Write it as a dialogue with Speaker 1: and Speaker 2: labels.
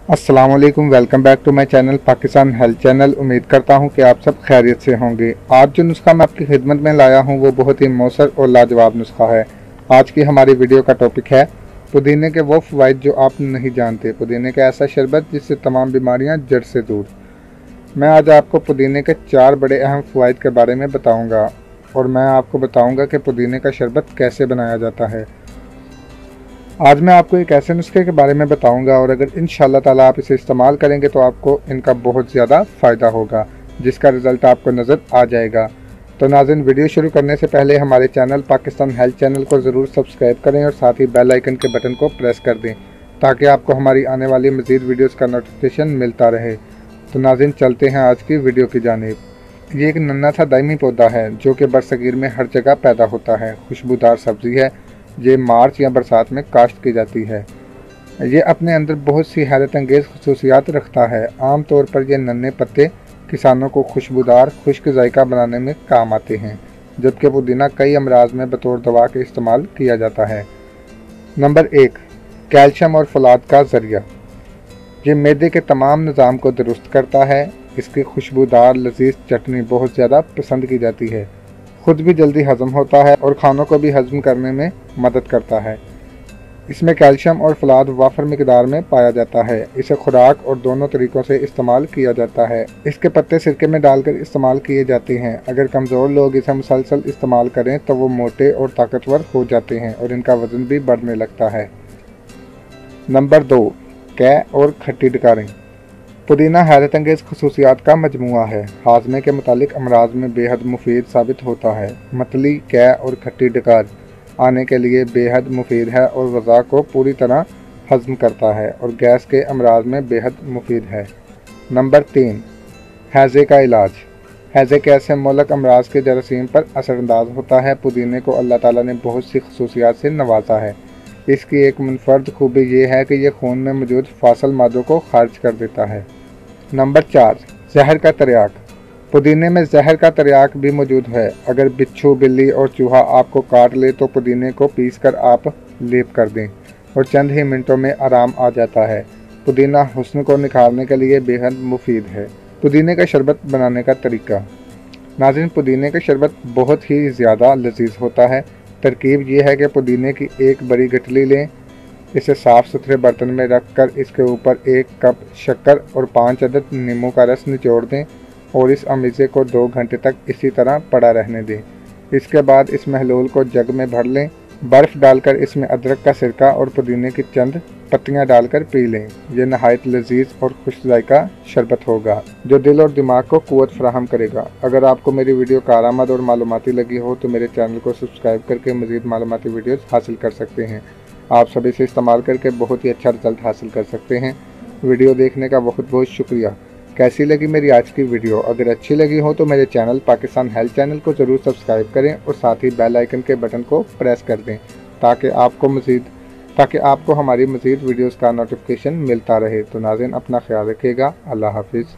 Speaker 1: السلام علیکم، welcome back to my channel Pakistan health channel. امید کرتا ہوں کہ آپ سب خیریت سے ہوں گے۔ آج جو نسخہ میں آپ کی خدمت میں لایا ہوں وہ بہت ہی مؤثر اور لاجواب نسخہ ہے۔ آج کی ہماری ویڈیو کا ٹاپک ہے پودینے کے وہ فوائد جو آپ نہیں جانتے۔ پودینے کا ایسا شربت جس سے تمام بیماریاں جڑ سے دور۔ میں آج آپ کو پودینے کے 4 بڑے اہم فوائد کے بارے میں بتاؤں گا اور میں آپ کو بتاؤں گا کہ پودینے کا شربت کیسے بنایا جاتا ہے۔ آج میں آپ کو ایک ایسے نسخے کے بارے میں بتاؤں گا اور اگر انشاءاللہ تعالیٰ آپ اسے استعمال کریں گے تو آپ کو ان کا بہت زیادہ فائدہ ہوگا، جس کا رزلٹ آپ کو نظر آ جائے گا۔ تو ناظرین، ویڈیو شروع کرنے سے پہلے ہمارے چینل پاکستان ہیلتھ چینل کو ضرور سبسکرائب کریں اور ساتھ ہی بیل آئیکن کے بٹن کو پریس کر دیں تاکہ آپ کو ہماری آنے والی مزید ویڈیوز کا نوٹیفیکیشن ملتا رہے۔ تو ناظرین، چلتے ہیں آج کی ویڈیو کی جانب۔ یہ ایک ننھا سا دائمی پودا ہے جو کہ برصغیر میں ہر جگہ پیدا ہوتا ہے۔ خوشبودار سبزی ہے۔ یہ مارچ یا برسات میں کاشت کی جاتی ہے۔ یہ اپنے اندر بہت سی حیرت انگیز خصوصیات رکھتا ہے۔ عام طور پر یہ ننھے پتے کسانوں کو خوشبودار خشک ذائقہ بنانے میں کام آتے ہیں، جبکہ پودینہ کئی امراض میں بطور دوا کے استعمال کیا جاتا ہے۔ نمبر 1، کیلشیم اور فولاد کا ذریعہ۔ یہ معدے کے تمام نظام کو درست کرتا ہے۔ اس کی خوشبودار لذیذ چٹنی بہت زیادہ پسند کی جاتی ہے۔ خود بھی جلدی ہضم ہوتا ہے اور کھانوں کو بھی ہضم کرنے میں مدد کرتا ہے۔ اس میں کیلشیم اور فولاد وافر مقدار میں پایا جاتا ہے۔ اسے خوراک اور دونوں طریقوں سے استعمال کیا جاتا ہے۔ اس کے پتے سرکے میں ڈال کر استعمال کیے جاتے ہیں۔ اگر کمزور لوگ اسے مسلسل استعمال کریں تو وہ موٹے اور طاقتور ہو جاتے ہیں اور ان کا وزن بھی بڑھنے لگتا ہے۔ نمبر 2، قے اور کھٹی ڈکاریں۔ پودینہ حیرت انگیز خصوصیات کا مجموعہ ہے۔ ہاضمے کے متعلق امراض میں بے حد مفید ثابت ہوتا ہے۔ متلی، قے اور کھٹی ڈکار آنے کے لیے بے حد مفید ہے اور غذا کو پوری طرح ہضم کرتا ہے اور گیس کے امراض میں بے حد مفید ہے۔ نمبر 3، ہیضے کا علاج۔ ہیضے کے ایسے مہلک امراض کے جراثیم پر اثر انداز ہوتا ہے۔ پودینے کو اللہ تعالیٰ نے بہت سی خصوصیات سے نوازا ہے۔ اس کی ایک منفرد خوبی یہ ہے کہ یہ خون میں موجود فاضل مادوں کو خارج کر دیتا ہے۔ نمبر 4، زہر کا تریاک۔ پودینے میں زہر کا تریاک بھی موجود ہے۔ اگر بچھو، بلی اور چوہا آپ کو کاٹ لے تو پودینے کو پیس کر آپ لیپ کر دیں اور چند ہی منٹوں میں آرام آ جاتا ہے۔ پودینہ حسن کو نکھارنے کے لیے بے حد مفید ہے۔ پودینے کا شربت بنانے کا طریقہ۔ ناظرین، پودینے کا شربت بہت ہی زیادہ لذیذ ہوتا ہے۔ ترکیب یہ ہے کہ پودینے کی ایک بڑی گٹھلی لیں، اسے صاف ستھرے برتن میں رکھ کر اس کے اوپر 1 کپ شکر اور 5 عدد نیمبو کا رس نچوڑ دیں اور اس امیزے کو 2 گھنٹے تک اسی طرح پڑا رہنے دیں۔ اس کے بعد اس محلول کو جگ میں بھر لیں۔ برف ڈال کر اس میں ادرک کا سرکہ اور پودینے کی چند پتیاں ڈال کر پی لیں۔ یہ نہایت لذیذ اور خوش ذائقہ شربت ہوگا جو دل اور دماغ کو قوت فراہم کرے گا۔ اگر آپ کو میری ویڈیو کارآمد اور معلوماتی لگی ہو تو میرے چینل کو سبسکرائب کر کے مزید معلوماتی ویڈیوز حاصل کر سکتے ہیں۔ آپ سب اسے استعمال کر کے بہت ہی اچھا رزلٹ حاصل کر سکتے ہیں۔ ویڈیو دیکھنے کا بہت بہت شکریہ۔ کیسی لگی میری آج کی ویڈیو؟ اگر اچھی لگی ہو تو میرے چینل پاکستان ہیلتھ چینل کو ضرور سبسکرائب کریں اور ساتھ ہی بیل آئیکن کے بٹن کو پریس کر دیں تاکہ آپ کو ہماری مزید ویڈیوز کا نوٹیفیکیشن ملتا رہے۔ تو ناظرین، اپنا خیال رکھیے گا۔ اللہ حافظ۔